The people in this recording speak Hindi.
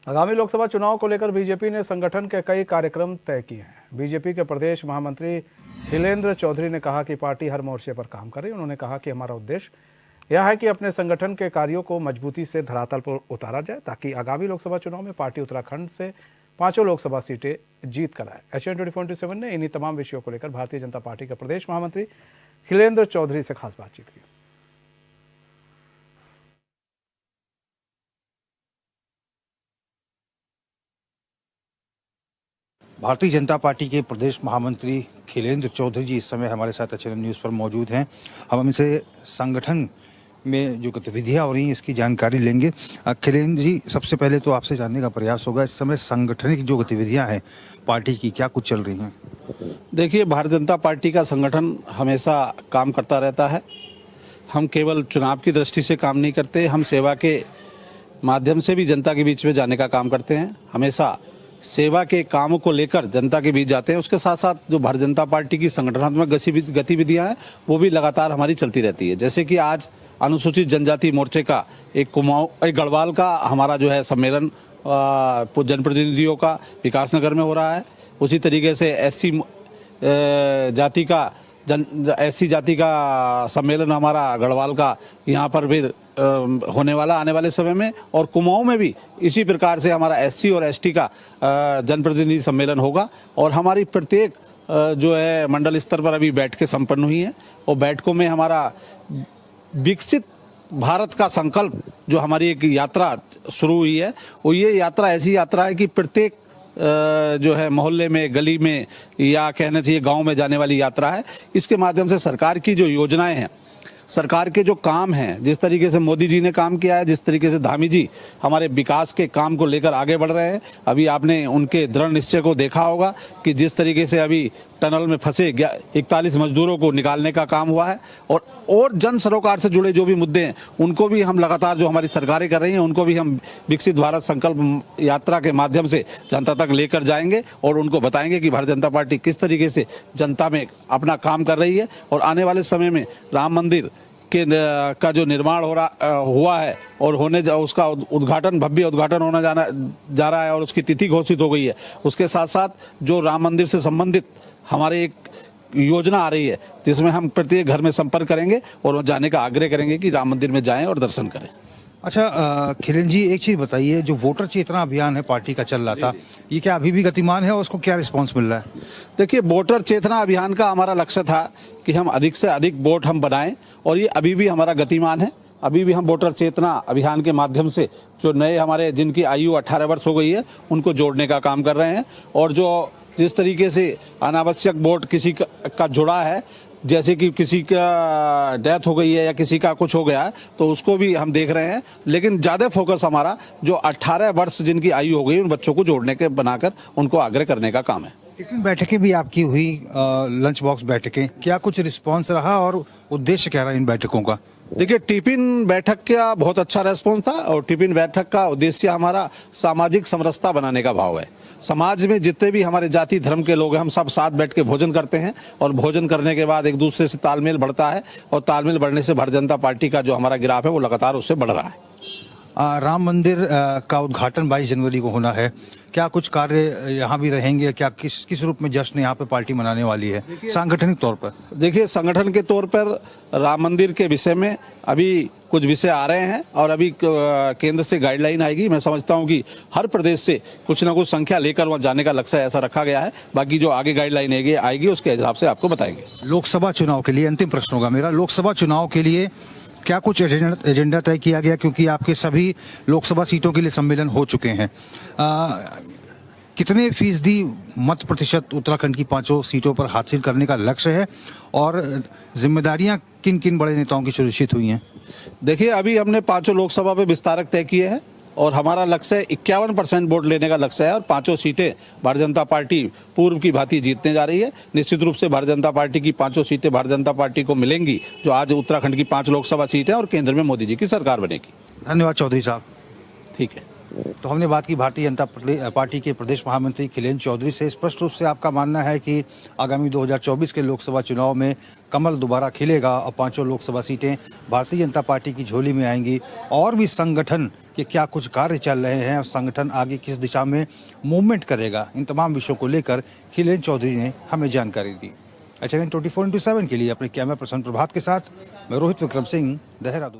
आगामी लोकसभा चुनाव को लेकर बीजेपी ने संगठन के कई कार्यक्रम तय किए हैं। बीजेपी के प्रदेश महामंत्री हिलेंद्र चौधरी ने कहा कि पार्टी हर मोर्चे पर काम करे। उन्होंने कहा कि हमारा उद्देश्य यह है कि अपने संगठन के कार्यों को मजबूती से धरातल पर उतारा जाए ताकि आगामी लोकसभा चुनाव में पार्टी उत्तराखंड से 5 लोकसभा सीटें जीत कर आए। एशियन 24/7 ने इन्हीं तमाम विषयों को लेकर भारतीय जनता पार्टी के प्रदेश महामंत्री हिलेंद्र चौधरी से खास बातचीत की। भारतीय जनता पार्टी के प्रदेश महामंत्री खिलेंद्र चौधरी जी इस समय हमारे साथ एचएनएन न्यूज़ पर मौजूद हैं। हम इनसे संगठन में जो गतिविधियां हो रही हैं इसकी जानकारी लेंगे। खिलेंद्र जी, सबसे पहले तो आपसे जानने का प्रयास होगा, इस समय संगठनिक जो गतिविधियां हैं पार्टी की क्या कुछ चल रही हैं? देखिए, भारतीय जनता पार्टी का संगठन हमेशा काम करता रहता है। हम केवल चुनाव की दृष्टि से काम नहीं करते, हम सेवा के माध्यम से भी जनता के बीच में जाने का काम करते हैं। हमेशा सेवा के कामों को लेकर जनता के बीच जाते हैं। उसके साथ साथ जो भारतीय जनता पार्टी की संगठनात्मक गतिविधियां हैं वो भी लगातार हमारी चलती रहती है। जैसे कि आज अनुसूचित जनजाति मोर्चे का एक गढ़वाल का हमारा जो है सम्मेलन जनप्रतिनिधियों का विकासनगर में हो रहा है। उसी तरीके से एससी जाति का सम्मेलन हमारा गढ़वाल का यहाँ पर भी होने वाला आने वाले समय में, और कुमाऊं में भी इसी प्रकार से हमारा एससी और एसटी का जनप्रतिनिधि सम्मेलन होगा। और हमारी प्रत्येक जो है मंडल स्तर पर अभी बैठकें संपन्न हुई हैं, और बैठकों में हमारा विकसित भारत का संकल्प जो हमारी एक यात्रा शुरू हुई है, वो ये यात्रा ऐसी यात्रा है कि प्रत्येक जो है मोहल्ले में, गली में, या कहना चाहिए गांव में जाने वाली यात्रा है। इसके माध्यम से सरकार की जो योजनाएं हैं, सरकार के जो काम हैं, जिस तरीके से मोदी जी ने काम किया है, जिस तरीके से धामी जी हमारे विकास के काम को लेकर आगे बढ़ रहे हैं, अभी आपने उनके दृढ़ निश्चय को देखा होगा कि जिस तरीके से अभी टनल में फंसे 41 मजदूरों को निकालने का काम हुआ है, और जन सरोकार से जुड़े जो भी मुद्दे हैं उनको भी हम लगातार जो हमारी सरकारें कर रही हैं उनको भी हम विकसित भारत संकल्प यात्रा के माध्यम से जनता तक लेकर जाएंगे और उनको बताएंगे कि भारतीय जनता पार्टी किस तरीके से जनता में अपना काम कर रही है। और आने वाले समय में राम मंदिर का जो निर्माण हुआ है और उसका उद्घाटन, भव्य उद्घाटन होने जा रहा है और उसकी तिथि घोषित हो गई है। उसके साथ साथ जो राम मंदिर से संबंधित हमारे एक योजना आ रही है जिसमें हम प्रत्येक घर में संपर्क करेंगे और जाने का आग्रह करेंगे कि राम मंदिर में जाएं और दर्शन करें। अच्छा खिलेंद्र जी, एक चीज़ बताइए, जो वोटर चेतना अभियान है पार्टी का चल रहा था, ये क्या अभी भी गतिमान है और उसको क्या रिस्पांस मिल रहा है? देखिए, वोटर चेतना अभियान का हमारा लक्ष्य था कि हम अधिक से अधिक वोट हम बनाएं, और ये अभी भी हमारा गतिमान है। अभी भी हम वोटर चेतना अभियान के माध्यम से जो नए हमारे जिनकी आयु 18 वर्ष हो गई है उनको जोड़ने का काम कर रहे हैं। और जो जिस तरीके से अनावश्यक वोट किसी का जुड़ा है, जैसे कि किसी का डेथ हो गई है या किसी का कुछ हो गया है, तो उसको भी हम देख रहे हैं। लेकिन ज़्यादा फोकस हमारा जो 18 वर्ष जिनकी आयु हो गई उन बच्चों को जोड़ने के बनाकर उनको आग्रह करने का काम है। टिफिन बैठकें भी आपकी हुई, लंच बॉक्स बैठकें, क्या कुछ रिस्पांस रहा और उद्देश्य क्या रहा इन बैठकों का? देखिए, टिफिन बैठक का बहुत अच्छा रेस्पॉन्स था, और टिफिन बैठक का उद्देश्य हमारा सामाजिक समरसता बनाने का भाव है। समाज में जितने भी हमारे जाति धर्म के लोग हैं, हम सब साथ बैठ के भोजन करते हैं, और भोजन करने के बाद एक दूसरे से तालमेल बढ़ता है, और तालमेल बढ़ने से भारतीय जनता पार्टी का जो हमारा ग्राफ है वो लगातार उससे बढ़ रहा है। राम मंदिर का उद्घाटन 22 जनवरी को होना है, क्या कुछ कार्य यहाँ भी रहेंगे? क्या किस रूप में जश्न यहाँ पे पार्टी मनाने वाली है सांगठनिक तौर पर? देखिए, संगठन के तौर पर राम मंदिर के विषय में अभी कुछ विषय आ रहे हैं, और अभी केंद्र से गाइडलाइन आएगी। मैं समझता हूं कि हर प्रदेश से कुछ ना कुछ संख्या लेकर वहां जाने का लक्ष्य ऐसा रखा गया है। बाकी जो आगे गाइडलाइन आएगी उसके हिसाब से आपको बताएंगे। लोकसभा चुनाव के लिए अंतिम प्रश्न होगा मेरा, लोकसभा चुनाव के लिए क्या कुछ एजेंडा तय किया गया? क्योंकि आपके सभी लोकसभा सीटों के लिए सम्मेलन हो चुके हैं। कितने फीसदी मत प्रतिशत उत्तराखंड की 5 सीटों पर हासिल करने का लक्ष्य है, और जिम्मेदारियां किन किन बड़े नेताओं की सुनिश्चित हुई हैं? देखिए, अभी हमने 5 लोकसभा पे विस्तारक तय किए हैं, और हमारा लक्ष्य 51% वोट लेने का लक्ष्य है, और 5 सीटें भारतीय जनता पार्टी पूर्व की भांति जीतने जा रही है। निश्चित रूप से भारतीय जनता पार्टी की 5 सीटें भारतीय जनता पार्टी को मिलेंगी, जो आज उत्तराखंड की 5 लोकसभा सीटें, और केंद्र में मोदी जी की सरकार बनेगी। धन्यवाद चौधरी साहब। ठीक है। तो हमने बात की भारतीय जनता पार्टी के प्रदेश महामंत्री खिलेन्द्र चौधरी से। स्पष्ट रूप से आपका मानना है कि आगामी 2024 के लोकसभा चुनाव में कमल दोबारा खिलेगा और 5 लोकसभा सीटें भारतीय जनता पार्टी की झोली में आएंगी, और भी संगठन के क्या कुछ कार्य चल रहे हैं और संगठन आगे किस दिशा में मूवमेंट करेगा, इन तमाम विषयों को लेकर खिलेन्द्र चौधरी ने हमें जानकारी दी। HNN 24/7 के लिए अपने कैमरा पर्सन प्रभात के साथ मैं रोहित विक्रम सिंह, देहरादून।